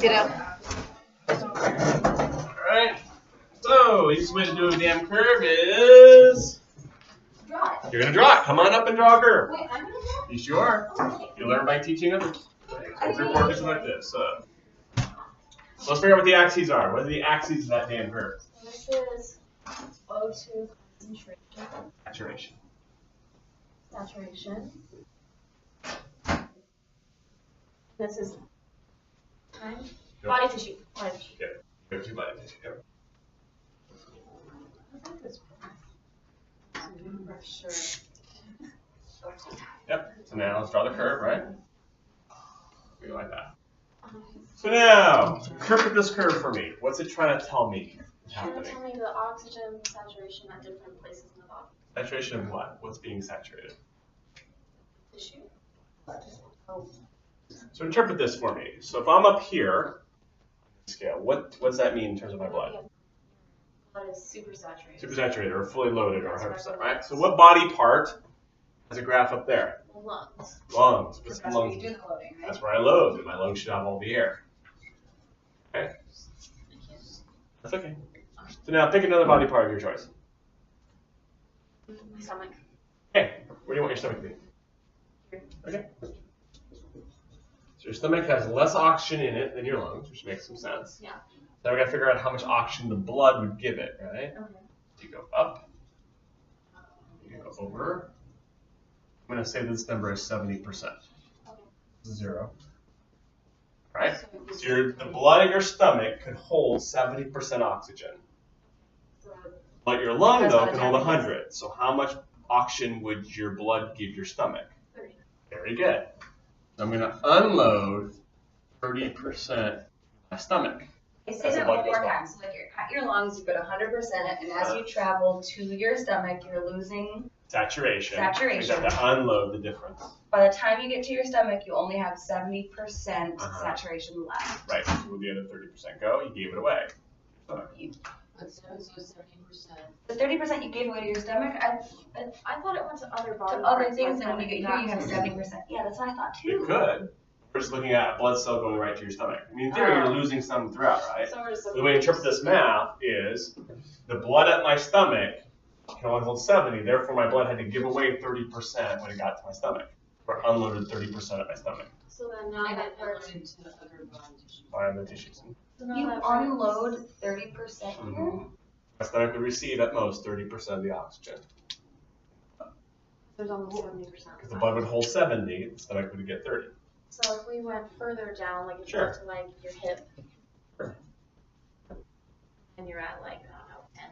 Ditto. Alright. So, the easiest way to do a damn curve is you're going to draw it. Come on up and draw a curve. Wait, I'm gonna draw? You sure? You learn by teaching others. Every work is like this. So let's figure out what the axes are. What are the axes of that damn curve? This is O2 concentration. Saturation. This is time. Body tissue. Body tissue. Yep. You have two body tissue. Yep. Yep. So now let's draw the curve, right? Something like that. So now, interpret this curve for me. What's it trying to tell me is Trying to happening? tell me the oxygen saturation at different places in the body. Saturation of what? What's being saturated? Tissue. So interpret this for me. So if I'm up here, scale, what does that mean in terms of my blood? Blood is super saturated. Super saturated or fully loaded or 100%, right? So what body part has a graph up there? Lungs. Lungs. That's Lungs. where you do the loading, right? That's where I load. My lungs should have all the air. Okay. That's okay. So now pick another body part of your choice. My stomach. Okay. Where do you want your stomach to be? Here. Okay. So your stomach has less oxygen in it than your lungs, which makes some sense. Yeah. Now we got to figure out how much oxygen the blood would give it, right? Okay. So you go up. You go over. I'm going to say this number is 70%. Okay. 0. Right? So the blood in your stomach could hold 70% oxygen. But your lung, though, can hold 100. So how much oxygen would your blood give your stomach? 30. Very good. So I'm going to unload 30% of my stomach. I say that one more time. So like you're at your lungs, you go to 100%, and as you travel to your stomach, you're losing Saturation. Saturation. You have to unload the difference. By the time you get to your stomach, you only have 70% saturation left. Right. So where the other 30% go? You gave it away. Stomach. So 70%. The 30% you gave away to your stomach, I thought it went to other body to other parts, things, like and when you get here, you have 70%. Yeah, that's what I thought It too. could. We're just looking at a blood cell going right to your stomach. I mean, in theory, you're losing some throughout, right? So we're just The way to interpret this math is the blood at my stomach can only hold 70, therefore my blood had to give away 30% when it got to my stomach, or unloaded 30% of my stomach So then now I that got part. into the other body tissue. by the tissues. So now You that part- unload 30% here. My stomach would receive at most 30% of the oxygen. There's almost 70%. If the blood would hold 70, the stomach would get 30. So if we went further down, like if you Sure. went to like your hip, Sure. and you're at like, I don't know, 10.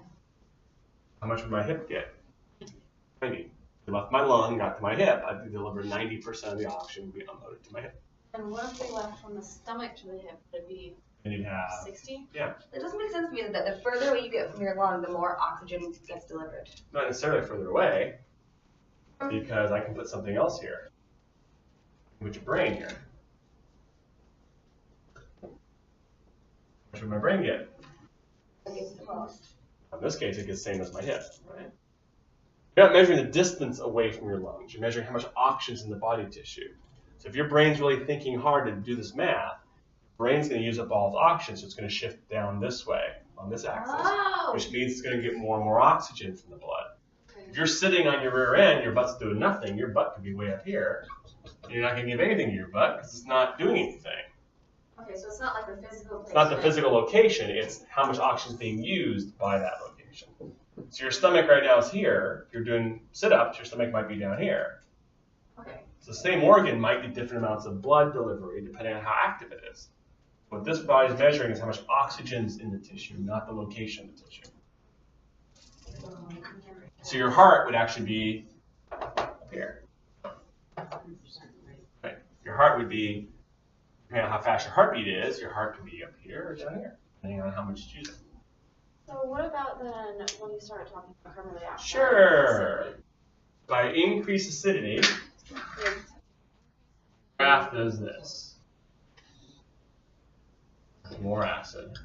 How much would my hip get? 90. If I left my lung, got to my hip, I'd deliver 90% of the oxygen would be unloaded to my hip. And what if we left from the stomach to the hip? Would it be And you'd have, 60? yeah, It doesn't make sense to me that the further away you get from your lung, the more oxygen gets delivered. not necessarily further away, because I can put something else here. Put your brain here. How much would my brain get? It gets the most. In this case, it gets the same as my hip, right? You're not measuring the distance away from your lungs. You're measuring how much oxygen's in the body tissue. So if your brain's really thinking hard to do this math, the brain's going to use up all its oxygen, so it's going to shift down this way on this axis, Oh! which means it's going to get more and more oxygen from the blood. If you're sitting on your rear end, your butt's doing nothing, your butt could be way up here. And you're not going to give anything to your butt because it's not doing anything. Okay, so it's not like the physical place. It's not the physical location, it's how much oxygen is being used by that location. So your stomach right now is here. If you're doing sit-ups, your stomach might be down here. Okay. So the same organ might get different amounts of blood delivery depending on how active it is. What this body is measuring is how much oxygen's in the tissue, not the location of the tissue. So your heart would actually be up here. Right. Your heart would be, depending on how fast your heartbeat is, your heart could be up here or down here, depending on how much it's using. So what about then when you start talking about carbon dioxide? Sure. By increased acidity, graph does this. More acid.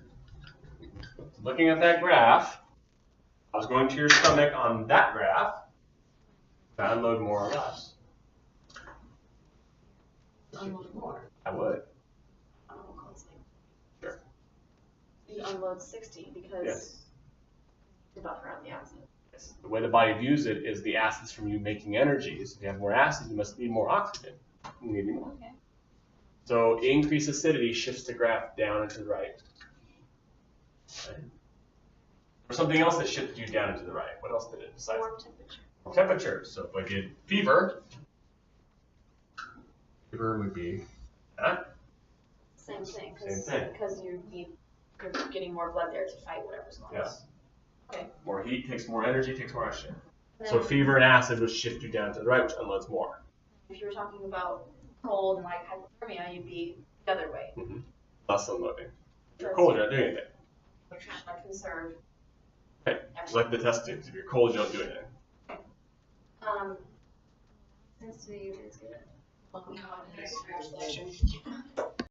Looking at that graph, I was going to your stomach on that graph to unload more or less. Unload more. I would. I don't know, it's like unloads 60 because Yes. to buffer out the acid. Yes. The way the body views it is the acids from you making energy. So if you have more acid, you must need more oxygen. You need more. Okay. So increased acidity shifts the graph down and to the right. Okay. Or something else that shifted you down and to the right. What else did it besides Warm temperature. temperature? So if I did fever would be that. Same thing. Same thing. Because you're getting more blood there to fight whatever's going on. Yes. Okay. More heat takes more energy, takes more oxygen. And So then fever and acid would shift you down to the right, which unloads more. if you were talking about cold and like hypothermia, you'd be the other way. Mm-hmm. Less unloading. If you're That's- cold, you're not doing anything. We're trying to conserve. Okay. It's like the test tubes. If you're cold, you don't do anything. Sensitivity is good. No, it's